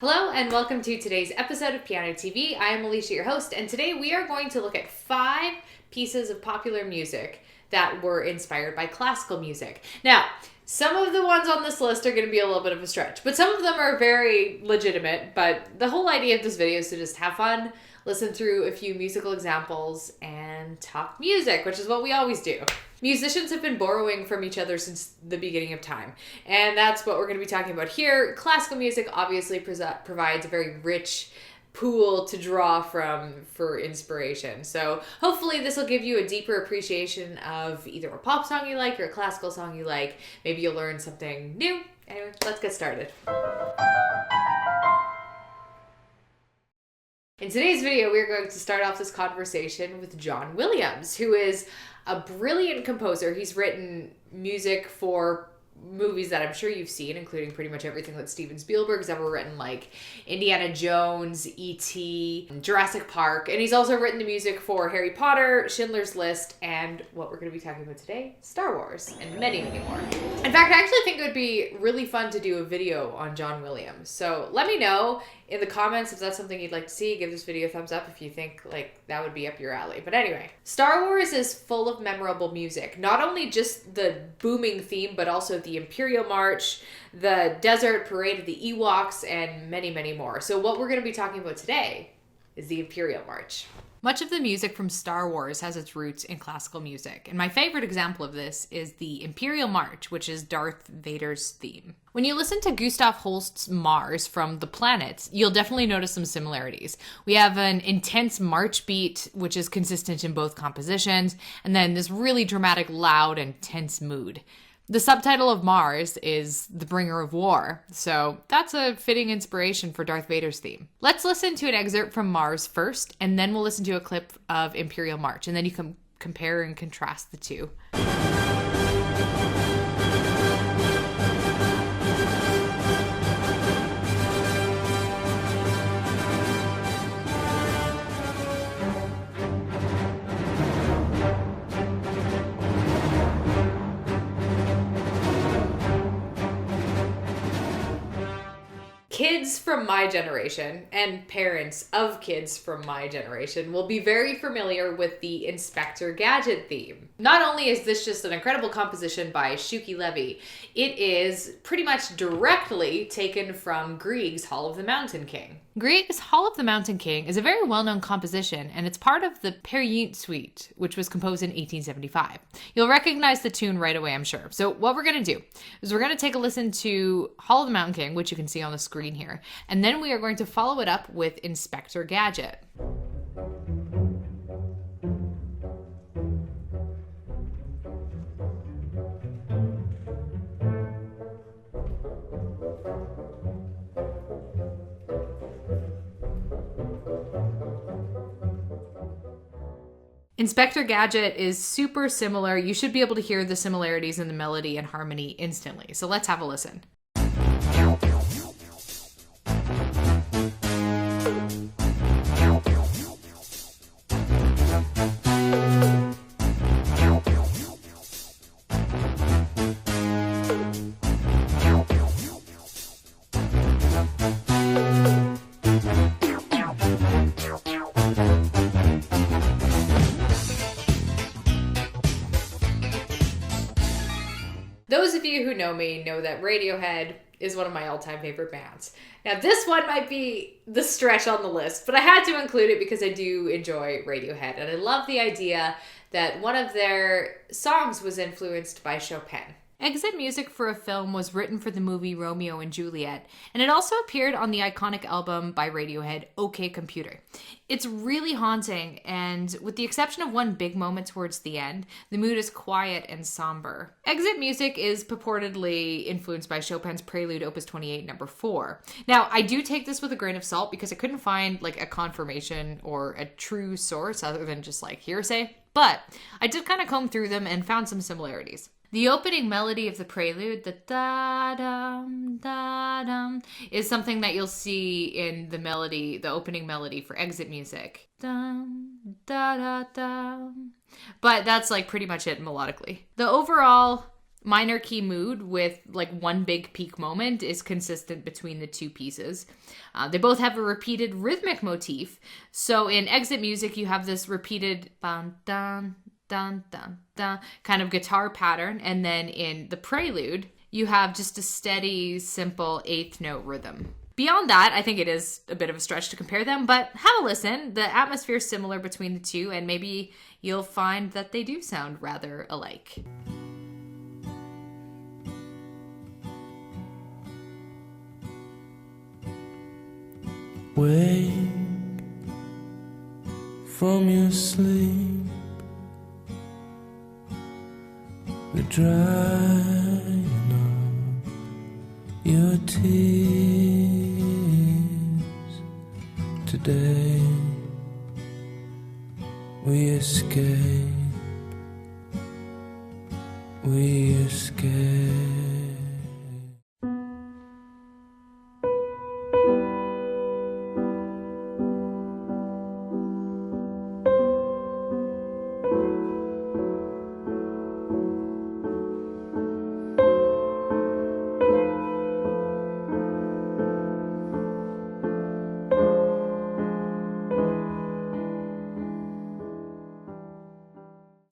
Hello and welcome to today's episode of Piano TV. I am Allysia, your host, and today we are going to look at 5 pieces of popular music that were inspired by classical music. Now, some of the ones on this list are going to be a little bit of a stretch, but some of them are very legitimate. But the whole idea of this video is to just have fun, listen through a few musical examples, and talk music, which is what we always do. Musicians have been borrowing from each other since the beginning of time, and that's what we're going to be talking about here. Classical music obviously provides a very rich pool to draw from for inspiration. So hopefully this will give you a deeper appreciation of either a pop song you like or a classical song you like. Maybe you'll learn something new. Anyway, let's get started. In today's video, we're going to start off this conversation with John Williams, who is a brilliant composer. He's written music for movies that I'm sure you've seen, including pretty much everything that Steven Spielberg's ever written, like Indiana Jones, E.T., Jurassic Park, and he's also written the music for Harry Potter, Schindler's List, and what we're going to be talking about today, Star Wars, and many, many more. In fact, I actually think it would be really fun to do a video on John Williams, so let me know in the comments if that's something you'd like to see. Give this video a thumbs up if you think like that would be up your alley. But anyway, Star Wars is full of memorable music. Not only just the booming theme, but also the Imperial March, the Desert Parade of the Ewoks, and many, many more. So what we're going to be talking about today is the Imperial March. Much of the music from Star Wars has its roots in classical music, and my favorite example of this is the Imperial March, which is Darth Vader's theme. When you listen to Gustav Holst's Mars from The Planets, you'll definitely notice some similarities. We have an intense march beat, which is consistent in both compositions, and then this really dramatic, loud, and tense mood. The subtitle of Mars is The Bringer of War, so that's a fitting inspiration for Darth Vader's theme. Let's listen to an excerpt from Mars first, and then we'll listen to a clip of Imperial March, and then you can compare and contrast the two. Kids from my generation and parents of kids from my generation will be very familiar with the Inspector Gadget theme. Not only is this just an incredible composition by Shuki Levy, it is pretty much directly taken from Grieg's Hall of the Mountain King. Grieg's Hall of the Mountain King is a very well-known composition, and it's part of the Perrier Suite, which was composed in 1875. You'll recognize the tune right away, I'm sure. So what we're going to do is we're going to take a listen to Hall of the Mountain King, which you can see on the screen here, and then we are going to follow it up with Inspector Gadget. Inspector Gadget is super similar. You should be able to hear the similarities in the melody and harmony instantly. So let's have a listen. Those of you who know me know that Radiohead is one of my all-time favorite bands. Now, this one might be the stretch on the list, but I had to include it because I do enjoy Radiohead, and I love the idea that one of their songs was influenced by Chopin. Exit music for a film was written for the movie Romeo and Juliet, and it also appeared on the iconic album by Radiohead, OK Computer. It's really haunting, and with the exception of one big moment towards the end, the mood is quiet and somber. Exit music is purportedly influenced by Chopin's Prelude Opus 28 number 4. Now, I do take this with a grain of salt because I couldn't find like a confirmation or a true source other than just like hearsay, but I did kind of comb through them and found some similarities. The opening melody of the prelude, the da-dum, da-dum, is something that you'll see in the melody, the opening melody for exit music. Dum, da-da-dum. But that's like pretty much it melodically. The overall Minor key mood with like one big peak moment is consistent between the two pieces. They both have a repeated rhythmic motif. So in exit music, you have this repeated dun dun dun dun dun kind of guitar pattern. And then in the prelude, you have just a steady, simple eighth note rhythm. Beyond that, I think it is a bit of a stretch to compare them, but have a listen. The atmosphere is similar between the two, and maybe you'll find that they do sound rather alike. Wake from your sleep, the drying of your tears. Today we escape, we escape.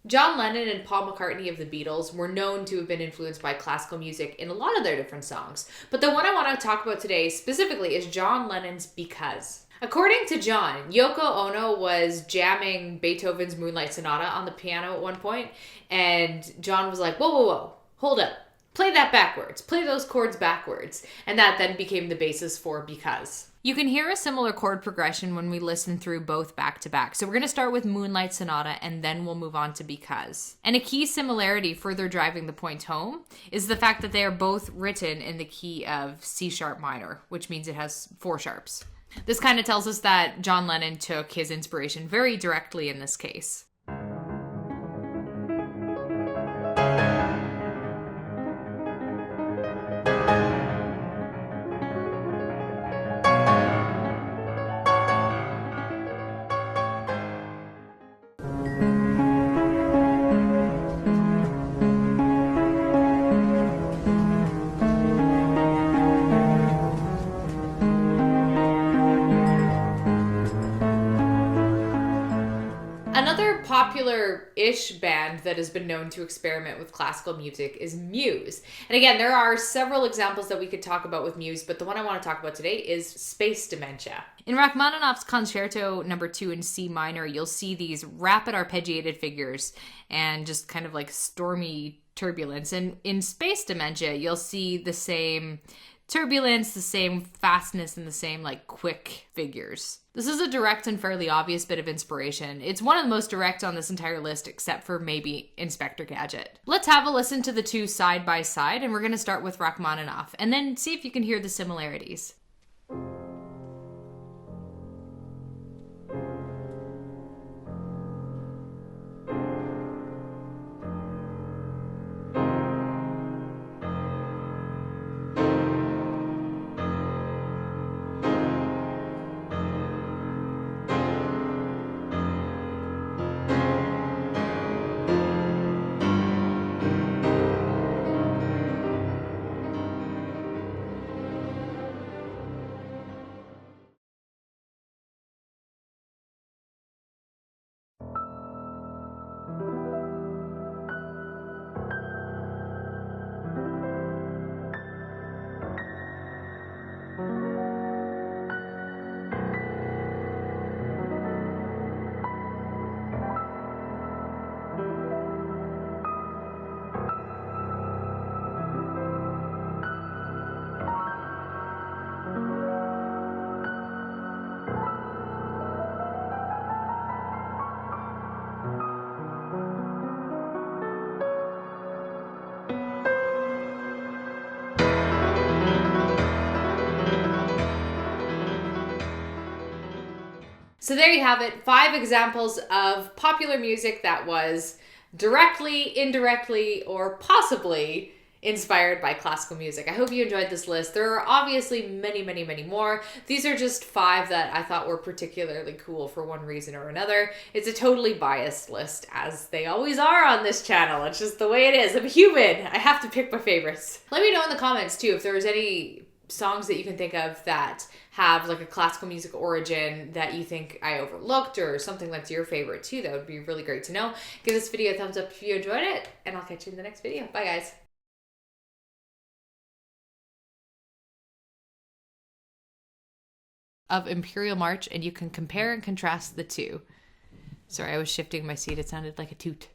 John Lennon and Paul McCartney of the Beatles were known to have been influenced by classical music in a lot of their different songs. But the one I want to talk about today specifically is John Lennon's Because. According to John, Yoko Ono was jamming Beethoven's Moonlight Sonata on the piano at one point, and John was like, whoa, whoa, whoa, hold up. Play that backwards. Play those chords backwards. And that then became the basis for Because. You can hear a similar chord progression when we listen through both back to back. So we're going to start with Moonlight Sonata and then we'll move on to Because. And a key similarity further driving the point home is the fact that they are both written in the key of C sharp minor, which means it has 4 sharps. This kind of tells us that John Lennon took his inspiration very directly in this case. Another popular-ish band that has been known to experiment with classical music is Muse. And again, there are several examples that we could talk about with Muse, but the one I want to talk about today is Space Dementia. In Rachmaninoff's Concerto No. 2 in C minor, you'll see these rapid arpeggiated figures and just kind of like stormy turbulence. And in Space Dementia, you'll see the same turbulence, the same fastness, and the same like quick figures. This is a direct and fairly obvious bit of inspiration. It's one of the most direct on this entire list, except for maybe Inspector Gadget. Let's have a listen to the two side by side, and we're going to start with Rachmaninoff, and then see if you can hear the similarities. So there you have it, 5 examples of popular music that was directly, indirectly, or possibly inspired by classical music. I hope you enjoyed this list. There are obviously many, many, many more. These are just 5 that I thought were particularly cool for one reason or another. It's a totally biased list, as they always are on this channel. It's just the way it is. I'm human. I have to pick my favorites. Let me know in the comments too if there's any songs that you can think of that have like a classical music origin that you think I overlooked, or something that's your favorite too. That would be really great to know. Give this video a thumbs up if you enjoyed it, and I'll catch you in the next video. Bye guys. Of Imperial March, and you can compare and contrast the two. Sorry, I was shifting my seat. It sounded like a toot.